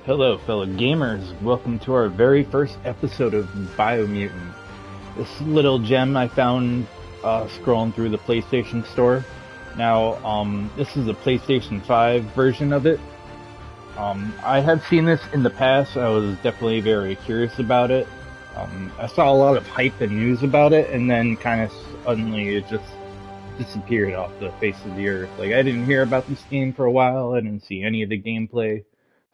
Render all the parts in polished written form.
Hello, fellow gamers. Welcome to our very first episode of Biomutant. This little gem I found scrolling through the PlayStation Store. Now, this is a PlayStation 5 version of it. I have seen this in the past. I was definitely very curious about it. I saw a lot of hype and news about it, and then kind of suddenly it just disappeared off the face of the earth. Like, I didn't hear about this game for a while. I didn't see any of the gameplay.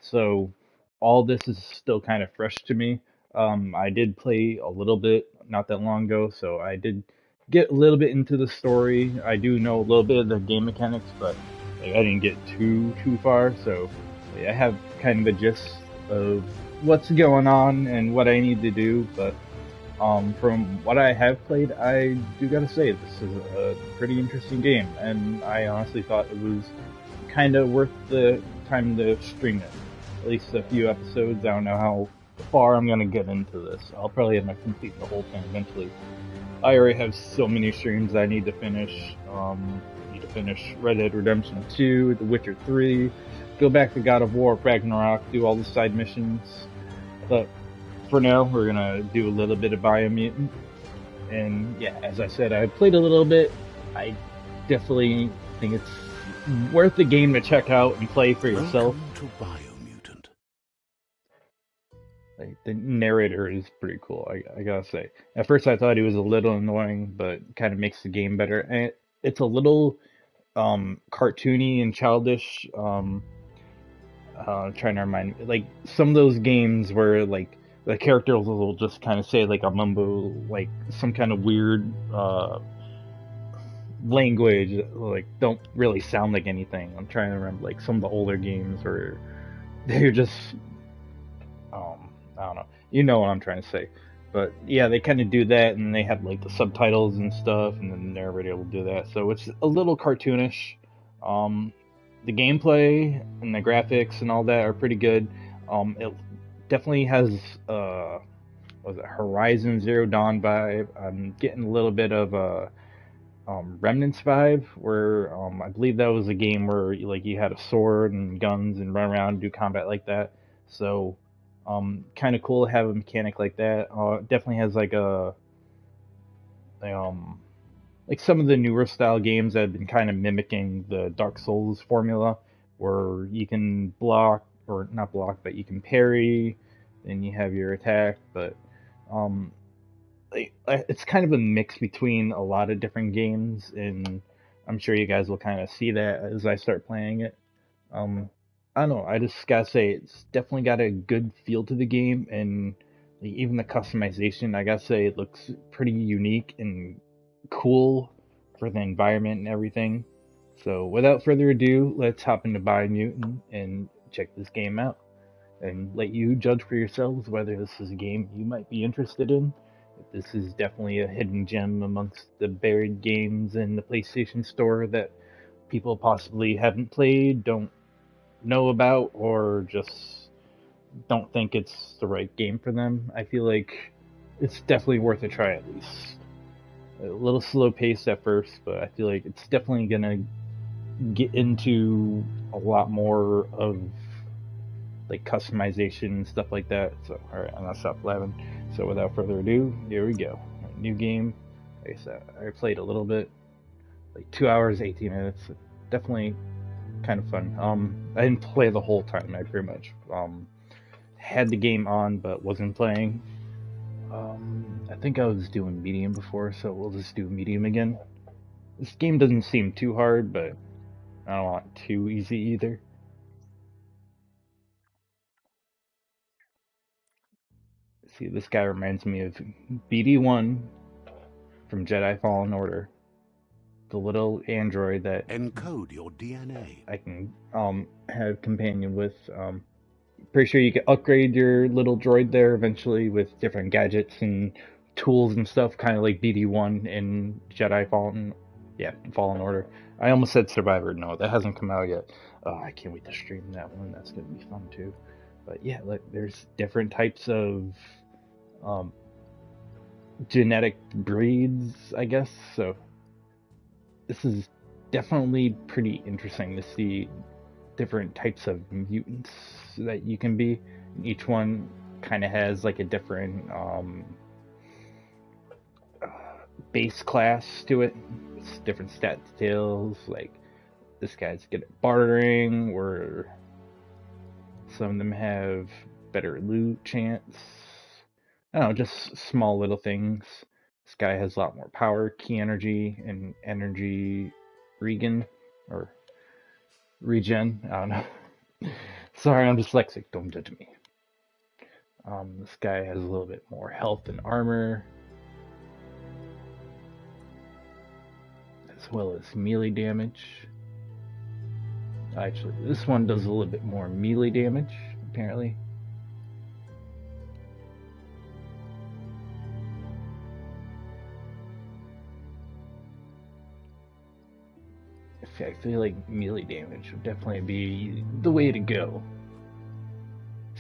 So all this is still kind of fresh to me. I did play a little bit not that long ago, so I did get a little bit into the story. I do know a little bit of the game mechanics, but like, I didn't get too far. So I have kind of a gist of what's going on and what I need to do. But from what I have played, I do gotta say this is a pretty interesting game, and I honestly thought it was kind of worth the time to stream it. At least a few episodes. I don't know how far I'm gonna get into this. I'll probably end up completing the whole thing eventually. I already have so many streams I need to finish. Need to finish Red Dead Redemption 2, The Witcher 3, go back to God of War, Ragnarok, do all the side missions. But for now, we're gonna do a little bit of Biomutant. And yeah, as I said, I played a little bit. I definitely think it's worth the game to check out and play for yourself. Welcome to Biomutant. Like, the narrator is pretty cool, I gotta say. At first I thought he was a little annoying, but kind of makes the game better. And it's a little cartoony and childish. Trying to remind me, like some of those games where like the characters will just kind of say like a mumbo, like some kind of weird language, like don't really sound like anything. I'm trying to remember like some of the older games where they're just I don't know. You know what I'm trying to say. But yeah, they kind of do that, and they have like the subtitles and stuff, and then the narrator will do that. So it's a little cartoonish. Um, the gameplay and the graphics and all that are pretty good. It definitely has was it Horizon Zero Dawn vibe. I'm getting a little bit of a Remnants vibe, where I believe that was a game where like you had a sword and guns and run around and do combat like that. So kind of cool to have a mechanic like that. Definitely has like a like some of the newer style games that have been kind of mimicking the Dark Souls formula, where you can block or not block, but you can parry, then you have your attack. But um, like, it's kind of a mix between a lot of different games, and I'm sure you guys will kind of see that as I start playing it. Um, I don't know. I just gotta say it's definitely got a good feel to the game, and like, even the customization. I gotta say it looks pretty unique and cool for the environment and everything. So without further ado, let's hop into Biomutant and check this game out, and let you judge for yourselves whether this is a game you might be interested in. If this is definitely a hidden gem amongst the buried games in the PlayStation Store that people possibly haven't played, don't know about, or just don't think it's the right game for them. I feel like it's definitely worth a try at least. A little slow paced at first, but I feel like it's definitely gonna get into a lot more of like customization and stuff like that. So alright, I'm gonna stop blabbing. So without further ado, here we go. New game. Like I said, I played a little bit, like 2 hours, 18 minutes. Definitely kind of fun. I didn't play the whole time. I pretty much had the game on, but wasn't playing. I think I was doing medium before, so we'll just do medium again. This game doesn't seem too hard, but I don't want it too easy either. See, this guy reminds me of BD1 from Jedi Fallen Order, the little android that Encode your DNA. I can have companion with. Pretty sure you can upgrade your little droid there eventually with different gadgets and tools and stuff, kind of like BD1 in Jedi Fallen Order. I almost said Survivor. No, that hasn't come out yet. I can't wait to stream that one. That's gonna be fun too. But yeah, like there's different types of um, genetic breeds, I guess. So this is definitely pretty interesting to see different types of mutants that you can be. Each one kind of has like a different base class to it. It's different stat details. Like this guy's good at bartering, where some of them have better loot chance. I don't know, just small little things. This guy has a lot more power, key energy, and energy regen or regen. I don't know. Sorry, I'm dyslexic. Don't judge me. This guy has a little bit more health and armor, as well as melee damage. Actually, this one does a little bit more melee damage, apparently. I feel like melee damage would definitely be the way to go.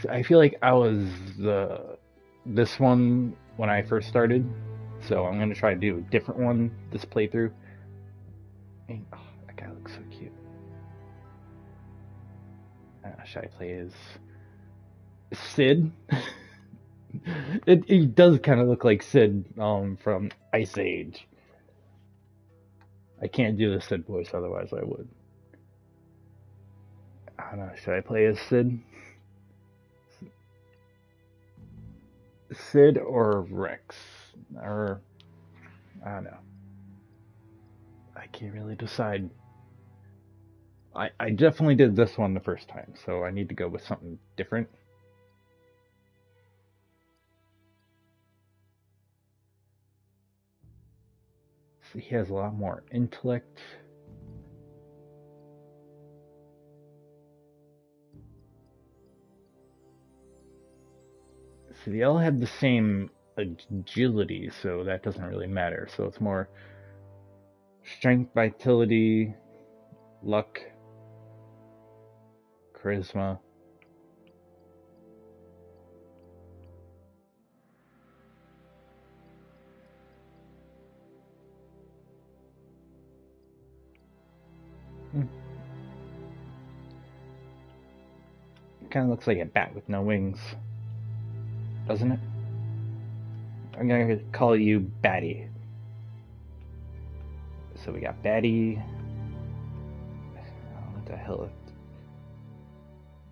I feel like I was this one when I first started, so I'm gonna try to do a different one this playthrough. And, oh, that guy looks so cute. Should I play as Sid? It does kind of look like Sid from Ice Age. I can't do the Sid voice, otherwise I would. I don't know, should I play as Sid? Sid or Rex? Or, I don't know. I can't really decide. I definitely did this one the first time, so I need to go with something different. So he has a lot more intellect. So they all have the same agility, so that doesn't really matter. So it's more strength, vitality, luck, charisma. It kind of looks like a bat with no wings, doesn't it? I'm gonna call you Batty. So we got Batty. Oh, what the hell?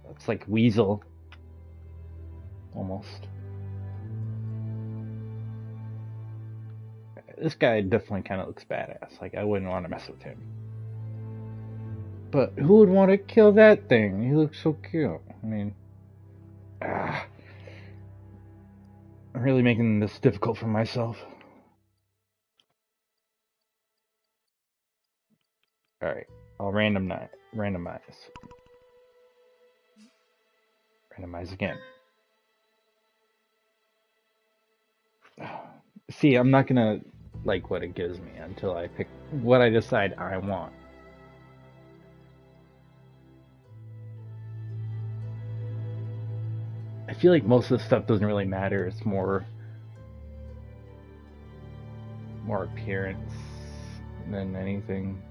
Looks like Weasel. Almost. This guy definitely kind of looks badass. Like, I wouldn't want to mess with him. But who would want to kill that thing? He looks so cute. I mean, I'm really making this difficult for myself. Alright, I'll randomize. Randomize again. See, I'm not gonna like what it gives me until I pick what I decide I want. I feel like most of the stuff doesn't really matter. It's more appearance than anything.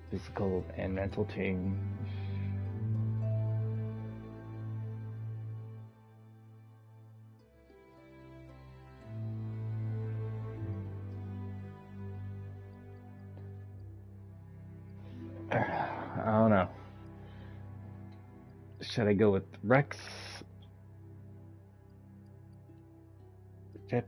Physical and mental change. I don't know. Should I go with Rex? Jet?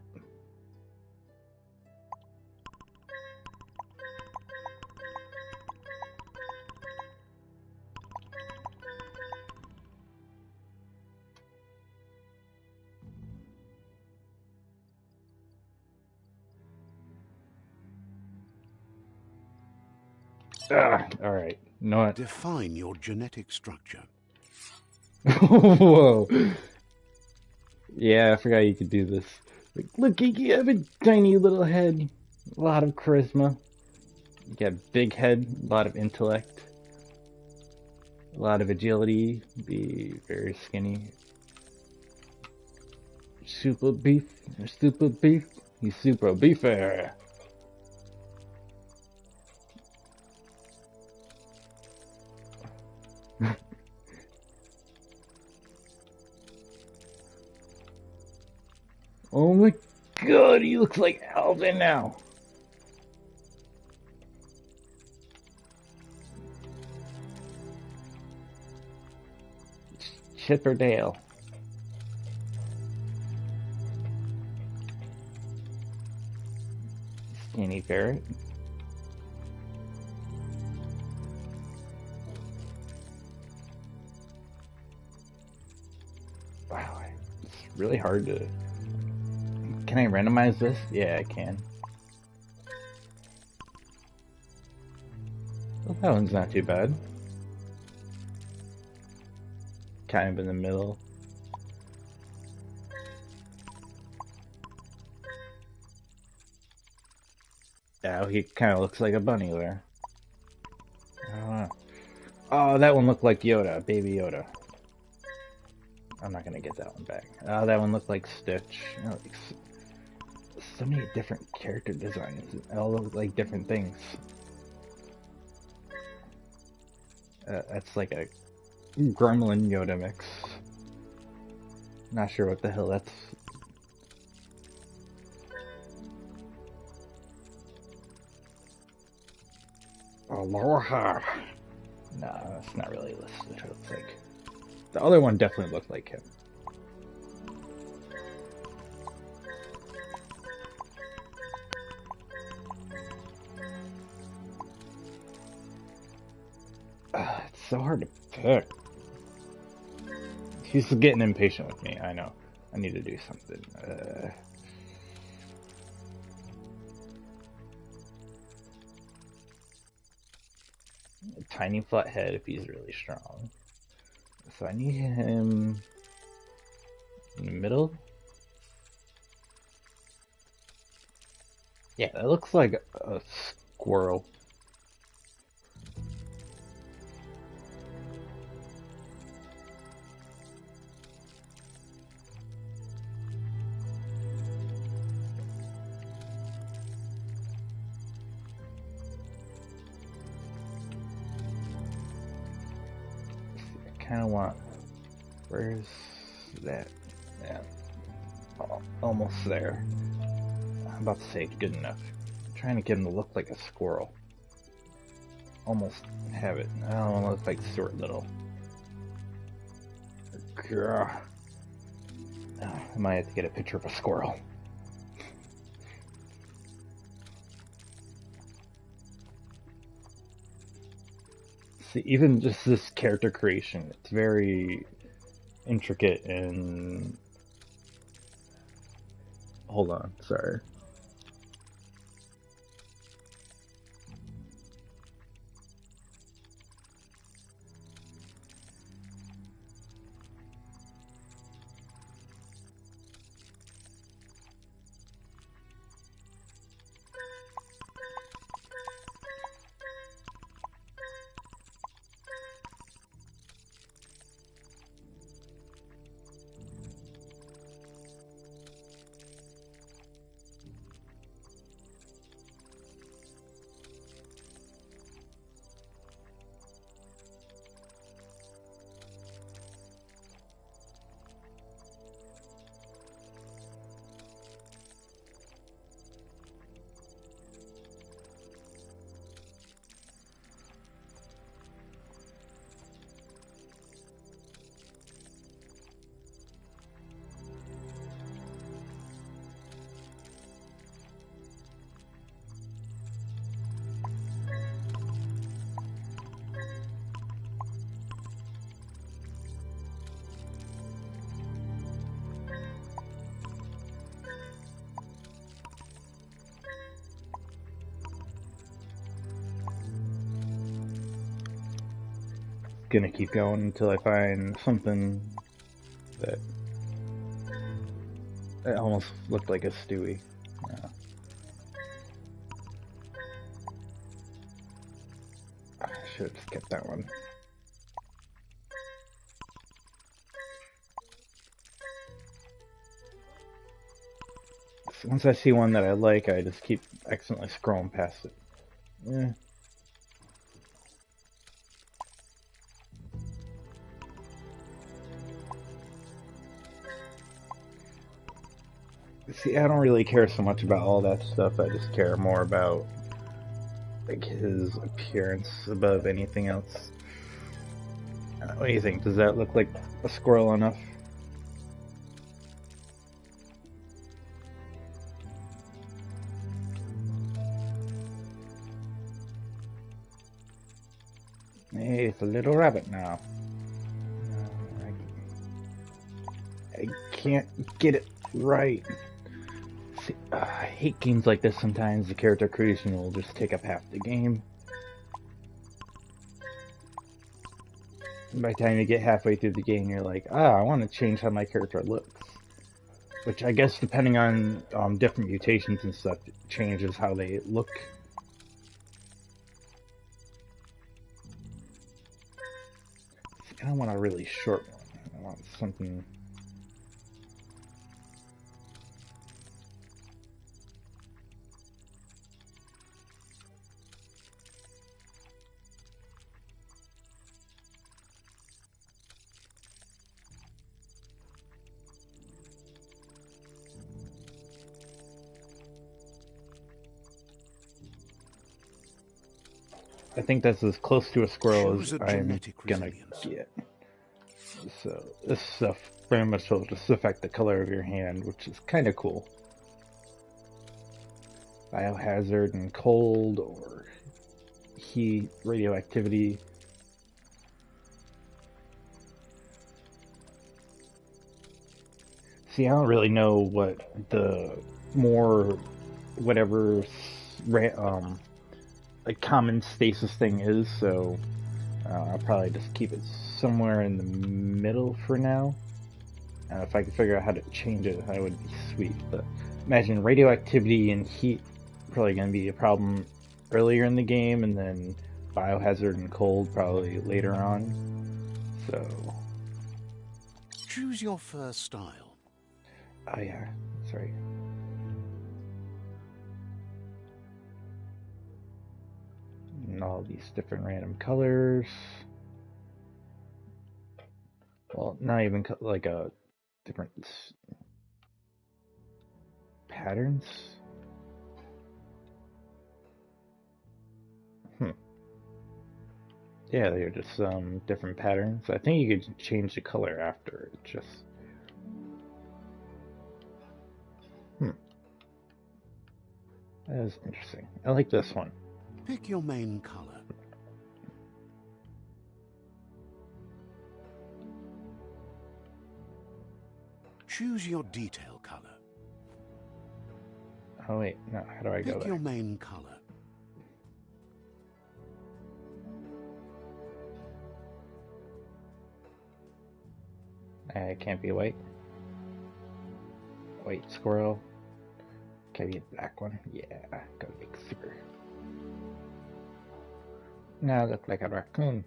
Alright. You know what? Define your genetic structure. Whoa. Yeah, I forgot you could do this. Like, look, you have a tiny little head. A lot of charisma. You got a big head, a lot of intellect. A lot of agility. Be very skinny. Super beef. Super beef. He's super beefer. Oh my god, he looks like Alvin now. Chipperdale. Skinny ferret. Wow, it's really hard to... Can I randomize this? Yeah, I can. Well, that one's not too bad. Kind of in the middle. Yeah, he kind of looks like a bunny there. I don't know. Oh, that one looked like Yoda, Baby Yoda. I'm not gonna get that one back. Oh, that one looked like Stitch. You know, like, so many different character designs. They all look like different things. That's like a Gremlin Yoda mix. Not sure what the hell that's. Aloha. Nah, that's not really listed. It looks like the other one definitely looked like him. It's so hard to pick. He's getting impatient with me. I know. I need to do something. A tiny flat head if he's really strong. So I need him in the middle. Yeah, that looks like a squirrel. I kind of want. Where's that? Yeah, almost there. I'm about to say good enough. I'm trying to get him to look like a squirrel. Almost have it. I don't want to look like Stuart Little. Grr. I might have to get a picture of a squirrel. See, even just this character creation, it's very intricate and... Hold on, sorry. Gonna keep going until I find something that almost looked like a Stewie. Yeah. I should have just kept that one. So once I see one that I like, I just keep accidentally scrolling past it. Yeah. See, I don't really care so much about all that stuff. I just care more about like his appearance above anything else. What do you think? Does that look like a squirrel enough? Hey, it's a little rabbit now. I can't get it right. See, I hate games like this sometimes. The character creation will just take up half the game. By the time you get halfway through the game, you're like, I want to change how my character looks. Which I guess, depending on different mutations and stuff, changes how they look. I don't want a really short one. I want something. I think that's as close to a squirrel as I'm gonna get. So this stuff very much will just affect the color of your hand, which is kind of cool. Biohazard and cold or heat, radioactivity. See, I don't really know what the more whatever like common stasis thing is, so I'll probably just keep it somewhere in the middle for now. If I could figure out how to change it, that would be sweet. But imagine radioactivity and heat probably going to be a problem earlier in the game, and then biohazard and cold probably later on. So choose your first style. Oh yeah, that's right. And all these different random colors. Well, not even like a different patterns. Yeah, they're just different patterns. I think you could change the color after it. Just that is interesting. I like this one. Pick your main color. Choose your detail color. Oh wait, no. How do I go there? Pick your main color. It can't be white. White squirrel. Can be a black one? Yeah, go big super. Now I look like a raccoon.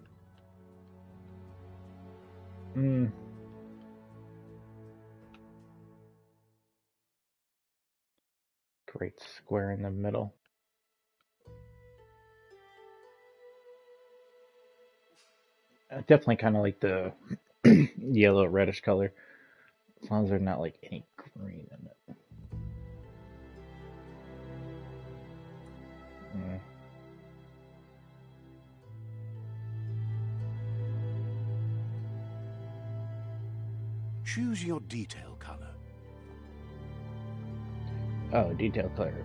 Great square in the middle. Definitely kind of like the yellow reddish color. As long as there's not like any green in it. Choose your detail color. Oh, detail color.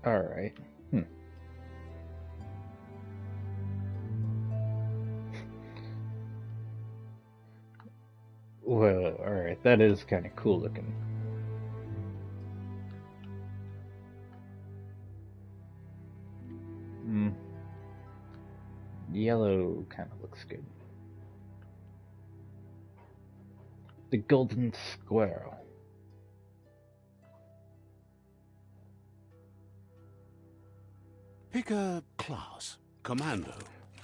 Alright. Well, alright, that is kind of cool looking. Yellow kind of looks good. The golden squirrel. Pick a class. Commando.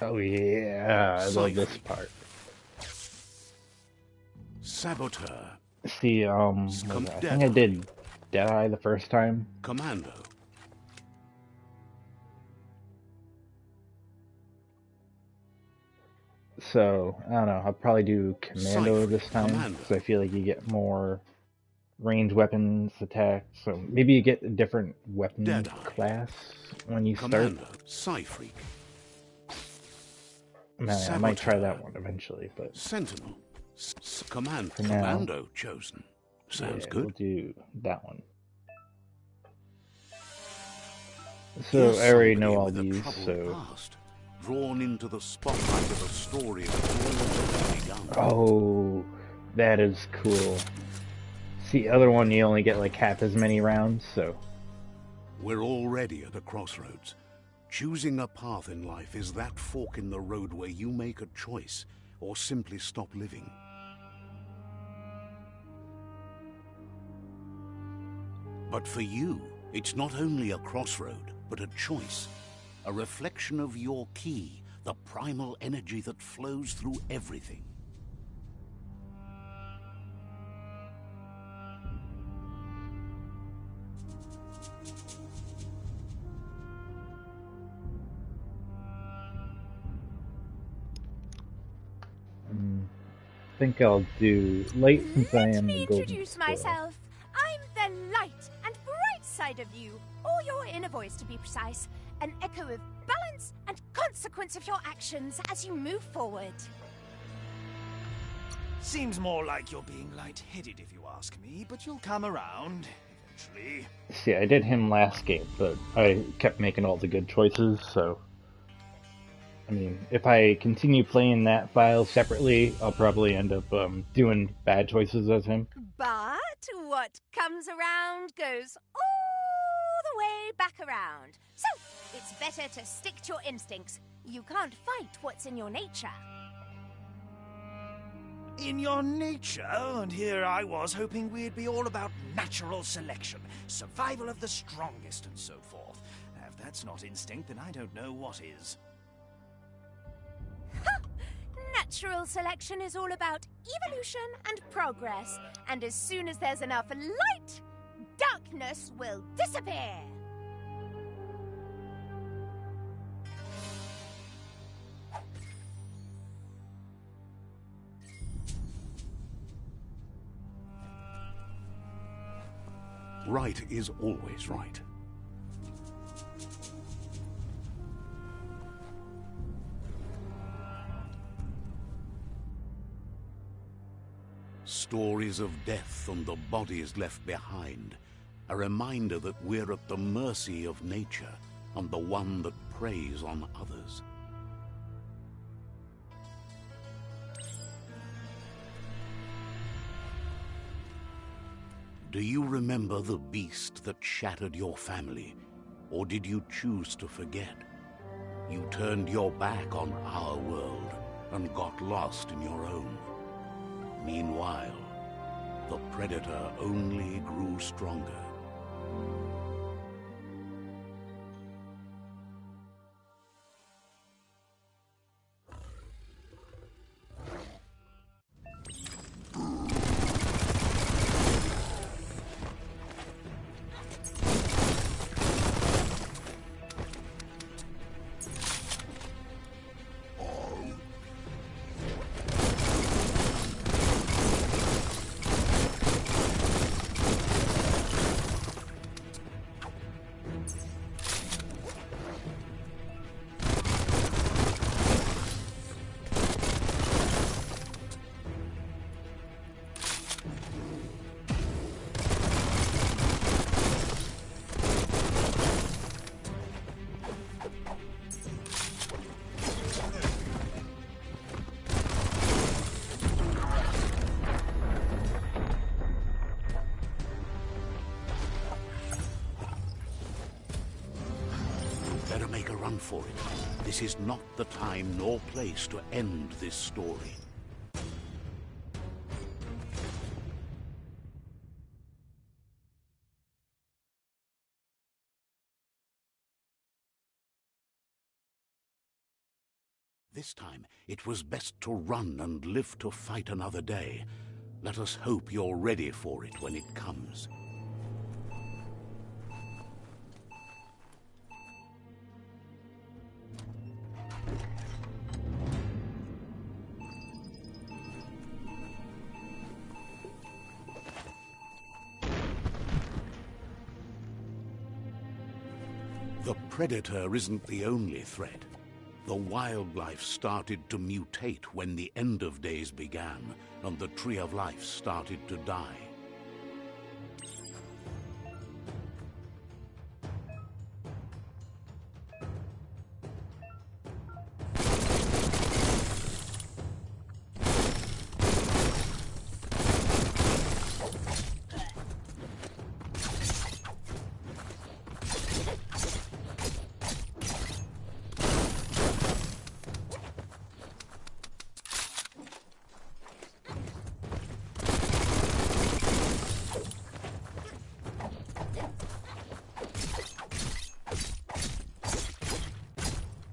Oh yeah, I love this part. Saboteur. See, I think I did Deadeye the first time. Commando. So I don't know. I'll probably do Commando Cypher, this time Commando. because I feel like you get more range weapons attack. So maybe you get a different weapon Deadeye, class when you start. Commando, Psyfreak, I might try Saboteur, that one eventually, but Sentinel, for now, Commando chosen. Sounds yeah, we'll good. do that one. So Here's I already know somebody all with a these, troubled so... past, drawn into the spotlight of a story that's already begun. Oh, that is cool. See, the other one you only get like half as many rounds, so... We're already at a crossroads. Choosing a path in life is that fork in the road where you make a choice or simply stop living. But for you, it's not only a crossroad, but a choice. A reflection of your key, the primal energy that flows through everything. I think I'll do light since I Let am the me golden introduce squirrel. myself. I'm the light and bright side of you, or your inner voice to be precise, an echo of balance and consequence of your actions as you move forward. Seems more like you're being light-headed if you ask me, but you'll come around eventually. See, I did him last game, but I kept making all the good choices, so... I mean, if I continue playing that file separately, I'll probably end up doing bad choices as him. But what comes around goes all the way back around. So, it's better to stick to your instincts. You can't fight what's in your nature. In your nature, and here I was hoping we'd be all about natural selection, survival of the strongest, and so forth. If that's not instinct, then I don't know what is. Natural selection is all about evolution and progress, and as soon as there's enough light, darkness will disappear. Right is always right. Stories of death and the bodies left behind. A reminder that we're at the mercy of nature and the one that preys on others. Do you remember the beast that shattered your family? Or did you choose to forget? You turned your back on our world and got lost in your own. Meanwhile, the predator only grew stronger. Better make a run for it. This is not the time nor place to end this story. This time, it was best to run and live to fight another day. Let us hope you're ready for it when it comes. predator isn't the only threat. The wildlife started to mutate when the end of days began, and the Tree of Life started to die.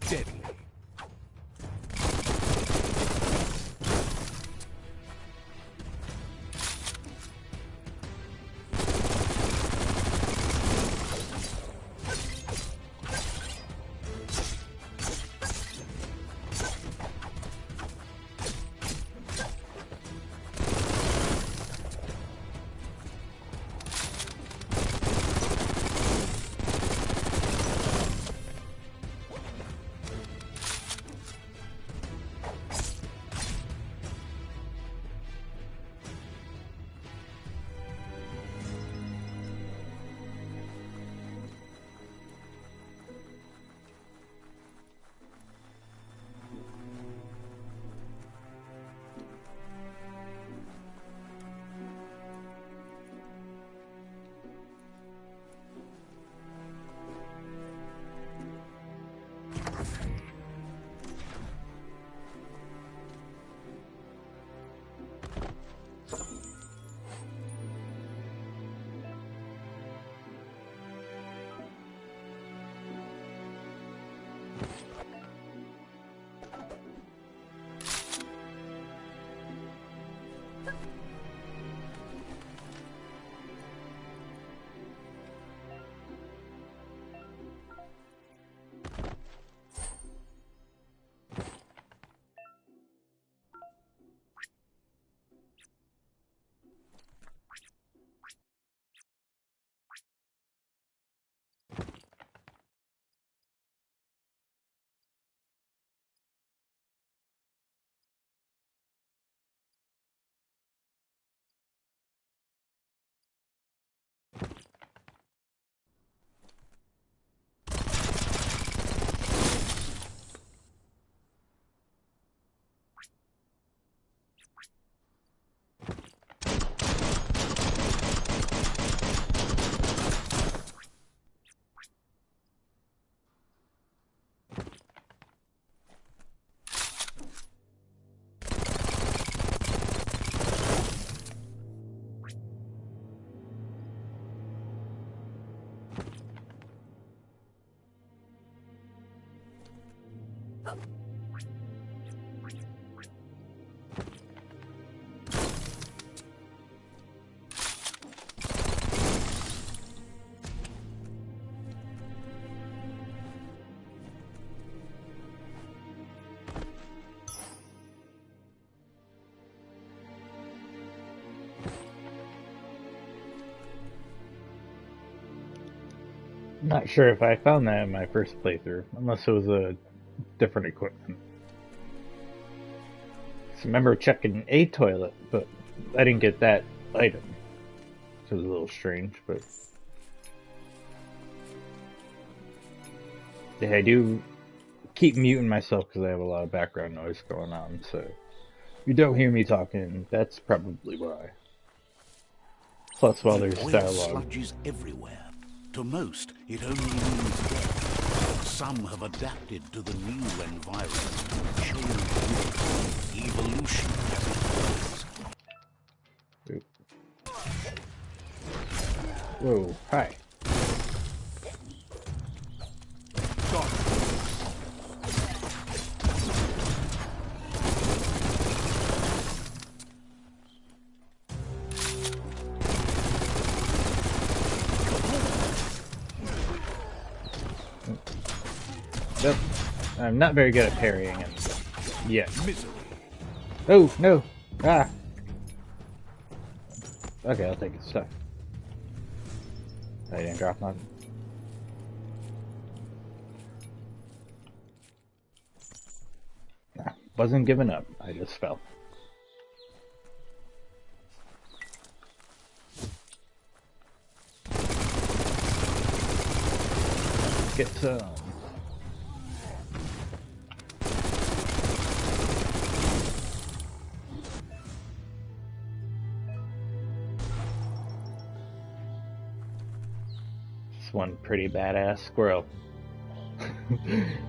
Deadly. Not sure if I found that in my first playthrough, unless it was a different equipment. I remember checking a toilet, but I didn't get that item. So it was a little strange, but yeah, I do keep muting myself because I have a lot of background noise going on. So if you don't hear me talking, that's probably why. Plus, while there's Oil dialogue. sludges everywhere. To most, it only means death. Some have adapted to the new environment, changed evolution as it goes. Whoa, hi. I'm not very good at parrying him. Yeah. Oh, no! Ah! Okay, I'll take his stuff. I didn't drop nothing. Wasn't giving up. I just fell. Get some. This one pretty badass squirrel.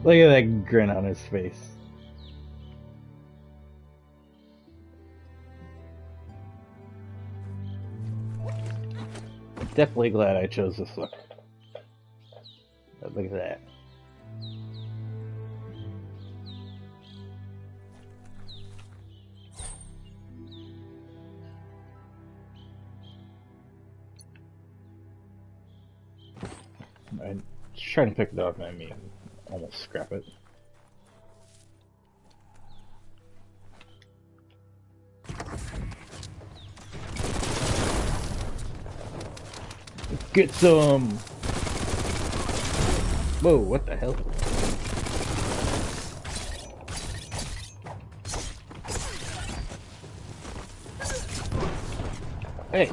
Look at that grin on his face. Definitely glad I chose this look. But look at that. I'm trying to pick it up, I mean, almost scrap it. Get some! Whoa, what the hell? Hey!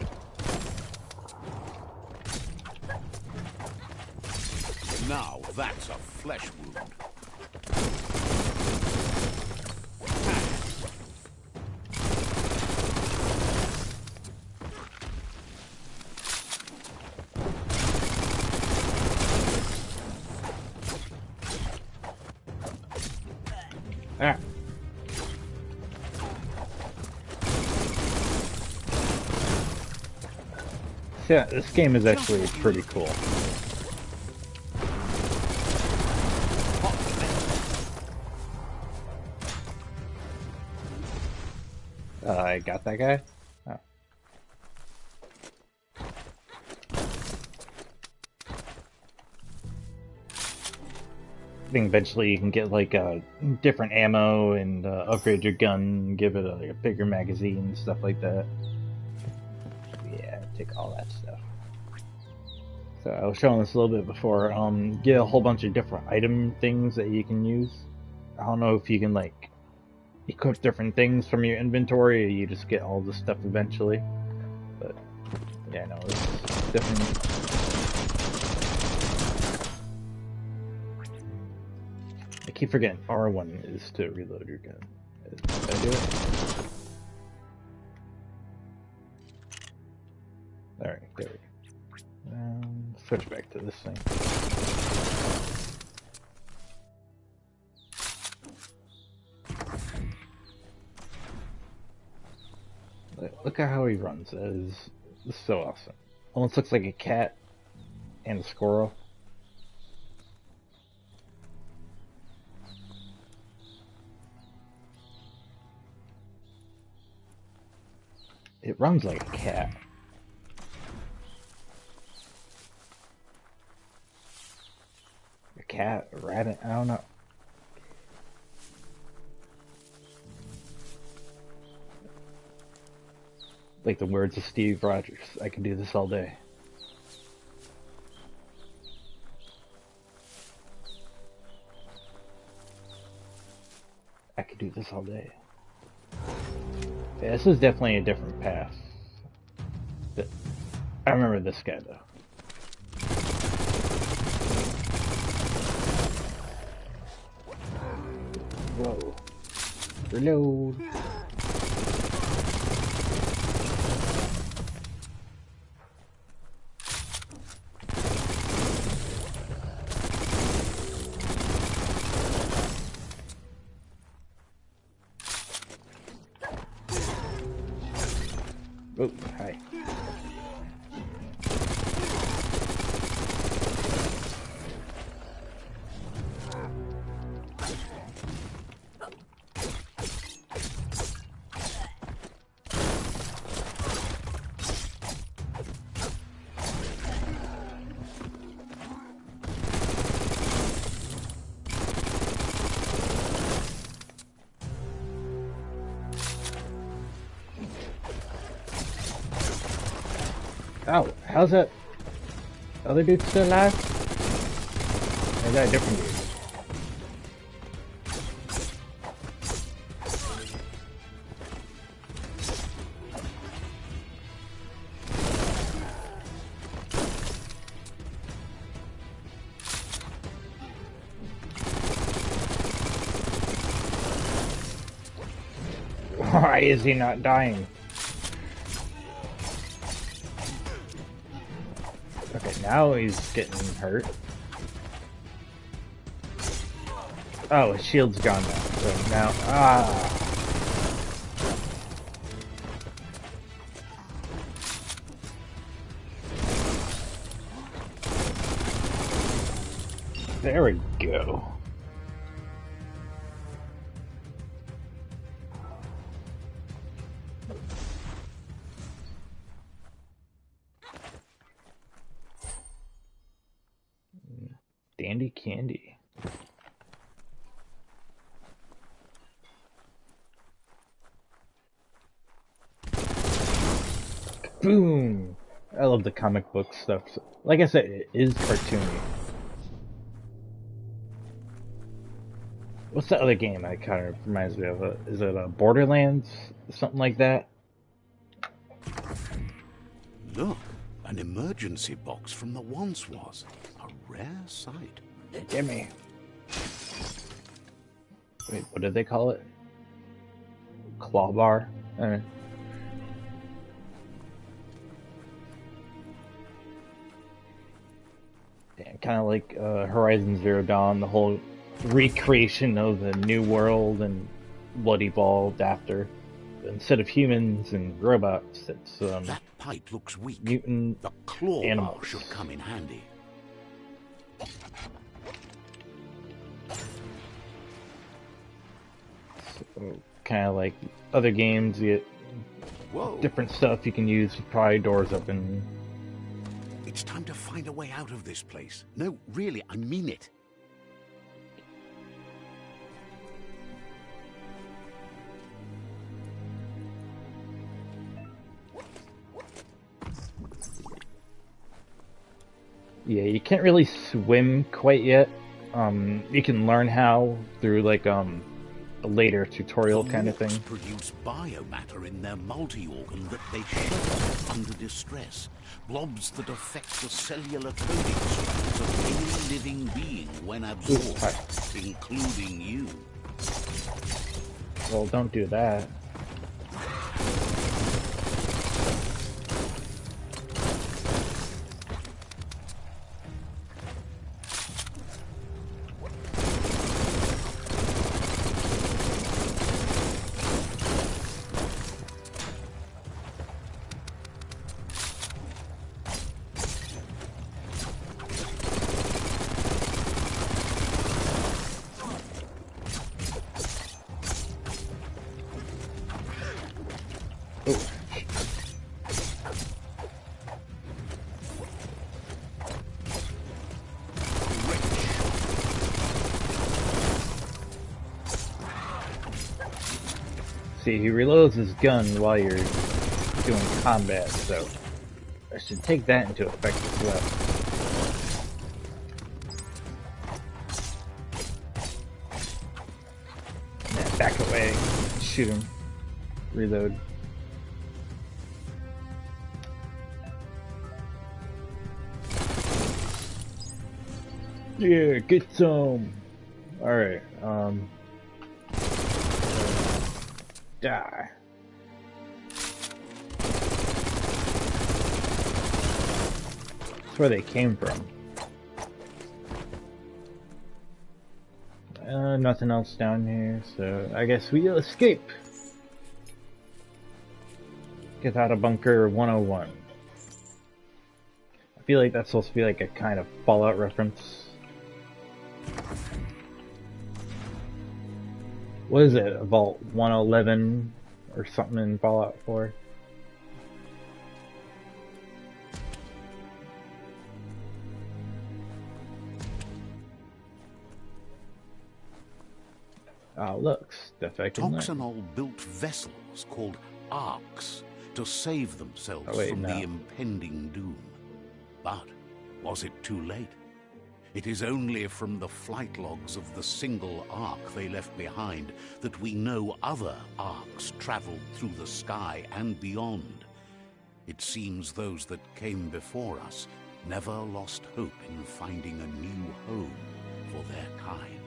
Now that's a flesh wound. Ah. Yeah, this game is actually pretty cool. I got that guy? Oh. I think eventually you can get like different ammo and upgrade your gun, give it like a bigger magazine, stuff like that. Yeah, take all that stuff. So I was showing this a little bit before. Get a whole bunch of different item things that you can use. I don't know if you can like equip different things from your inventory, or you just get all the stuff eventually. But yeah, no, it's definitely. I keep forgetting R1 is to reload your gun. Did I do it? Alright, there we go. Switch back to this thing. Look at how he runs. That is so awesome. Almost looks like a cat and a squirrel. It runs like a cat. A cat, a rabbit, I don't know. Like the words of Steve Rogers, I can do this all day. I could do this all day. Yeah, this is definitely a different path. I remember this guy though. Whoa. Reload. Oh, hi. Oh, how's that other dude still alive? Or is that a different dude? Why is he not dying? Okay, now he's getting hurt. Oh, his shield's gone now. So now, there we go. Dandy candy. Boom! I love the comic book stuff. Like I said, it is cartoony. What's the other game that kind of reminds me of? Is it Borderlands? Something like that? Look, an emergency box from the once was. A rare sight. Gimme. Wait, what did they call it? Claw bar? Damn, kind of like Horizon Zero Dawn, the whole recreation of the new world and what evolved after. Instead of humans and robots, it's that pipe looks weak. Mutant the claw animals. bar should come in handy. So, kind of like other games, you get Whoa. different stuff you can use to pry doors open. It's time to find a way out of this place. No, really, I mean it. Yeah, you can't really swim quite yet. You can learn how through like a later tutorial kind of thing. Orcs produce biomatter in their multi-organ that they shudder under distress. Blobs that affect the cellular coding strands of any living being when absorbed, including you. Well, don't do that. See, he reloads his gun while you're doing combat, so I should take that into effect as well. Yeah, back away, shoot him, reload. Yeah, get some! Alright, die. That's where they came from. Nothing else down here, so I guess we'll escape. Get out of Bunker 101. I feel like that's supposed to be like a kind of Fallout reference. What is it? Vault 111 or something in Fallout 4? Oh, look, stuff I can learn. Toxanol built vessels called arks to save themselves from the impending doom. But was it too late? It is only from the flight logs of the single ark they left behind that we know other arks traveled through the sky and beyond. It seems those that came before us never lost hope in finding a new home for their kind.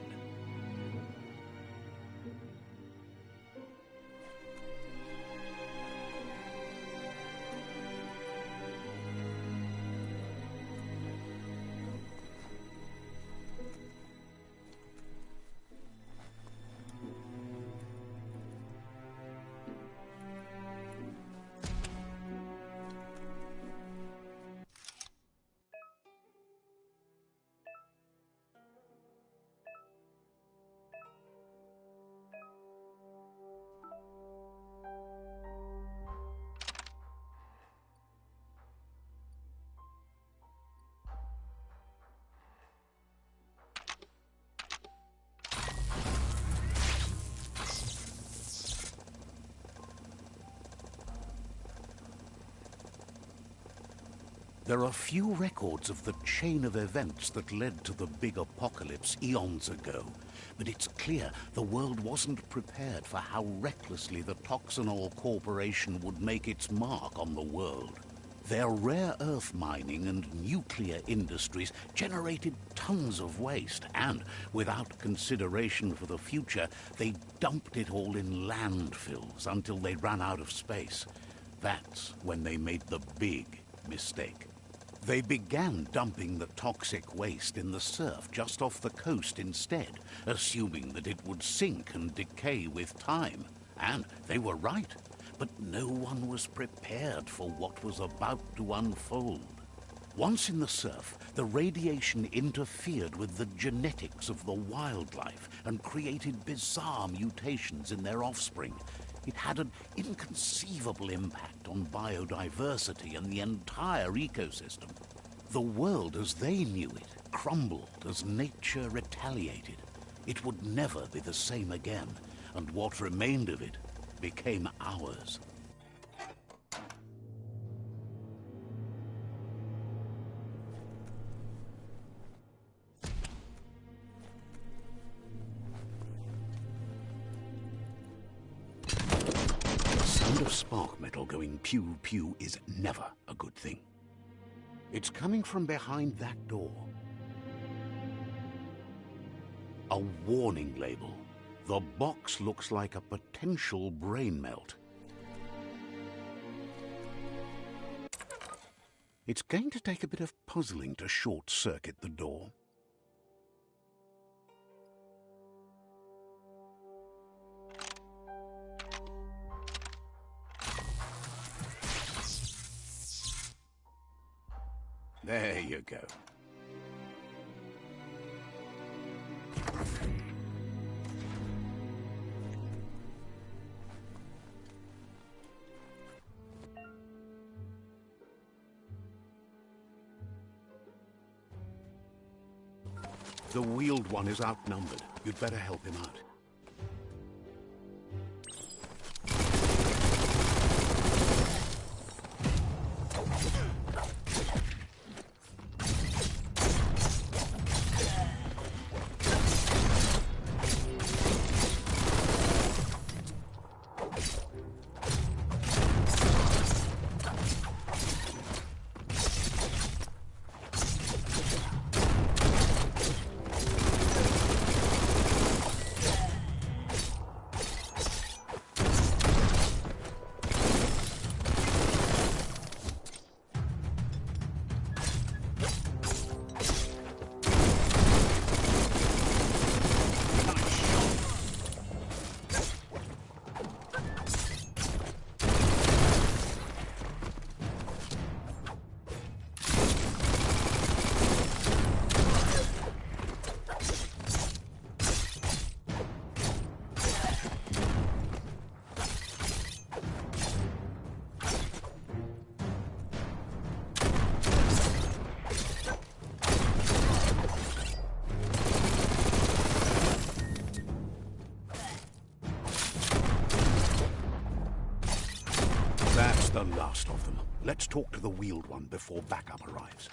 There are few records of the chain of events that led to the big apocalypse eons ago, but it's clear the world wasn't prepared for how recklessly the Toxanol Corporation would make its mark on the world. Their rare earth mining and nuclear industries generated tons of waste, and without consideration for the future, they dumped it all in landfills until they ran out of space. That's when they made the big mistake. They began dumping the toxic waste in the surf just off the coast instead, assuming that it would sink and decay with time. And they were right. But no one was prepared for what was about to unfold. Once in the surf, the radiation interfered with the genetics of the wildlife and created bizarre mutations in their offspring. It had an inconceivable impact on biodiversity and the entire ecosystem. The world as they knew it crumbled as nature retaliated. It would never be the same again, and what remained of it became ours. The sound of spark metal going pew-pew is never a good thing. It's coming from behind that door. A warning label. The box looks like a potential brain melt. It's going to take a bit of puzzling to short-circuit the door. There you go. The wheeled one is outnumbered. You'd better help him out. That's the last of them. Let's talk to the wheeled one before backup arrives.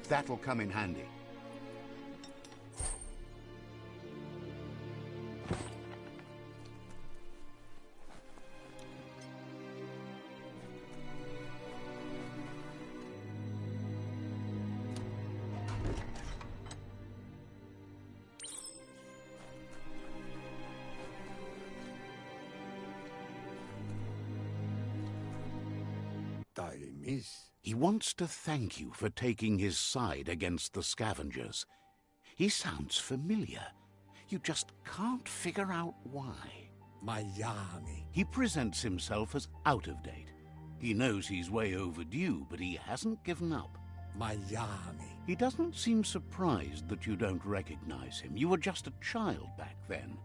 That'll come in handy. He wants to thank you for taking his side against the scavengers. He sounds familiar. You just can't figure out why. Miami. He presents himself as out of date. He knows he's way overdue, but he hasn't given up. Miami. He doesn't seem surprised that you don't recognize him. You were just a child back then,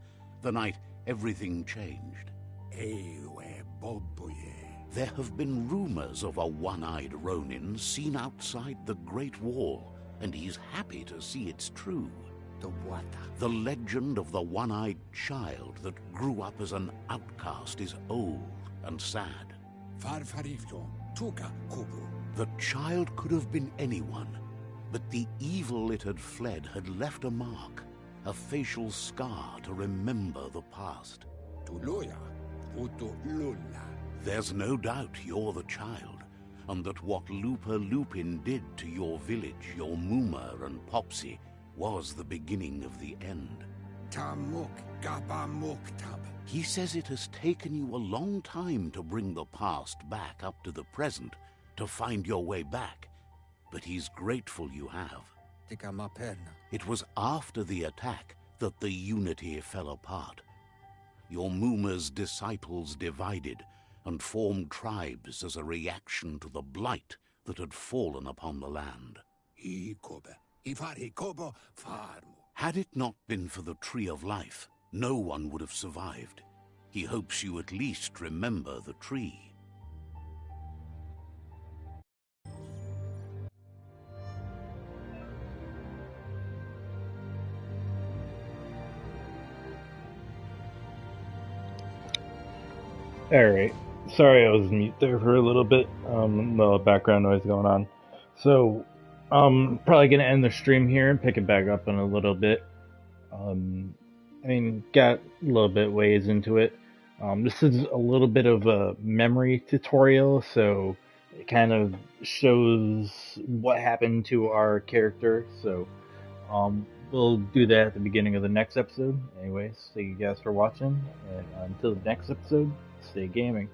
the night everything changed. Ewe Bobuye. There have been rumors of a one-eyed Ronin seen outside the Great Wall, and he's happy to see it's true. The water. The legend of the one-eyed child that grew up as an outcast is old, and sad. Farfarifto, tuka kubu. The child could have been anyone, but the evil it had fled had left a mark, a facial scar to remember the past. Tuluya, utu lulla. There's no doubt you're the child, and that what Lupa Lupin did to your village, your Muma and Popsy, was the beginning of the end. Tamuk gabamuktab. He says it has taken you a long time to bring the past back up to the present, to find your way back, but he's grateful you have. Tikamaperna. It was after the attack that the unity fell apart. Your Muma's disciples divided and formed tribes as a reaction to the blight that had fallen upon the land. Ikobe. Ifari kobo farmu. Had it not been for the Tree of Life, no one would have survived. He hopes you at least remember the tree. Alright. Sorry I was mute there for a little bit. No background noise going on. So, probably gonna end the stream here and pick it back up in a little bit. Got a little bit ways into it. This is a little bit of a memory tutorial, so it kind of shows what happened to our character. So, we'll do that at the beginning of the next episode. Anyways, thank you guys for watching, and until the next episode, stay gaming.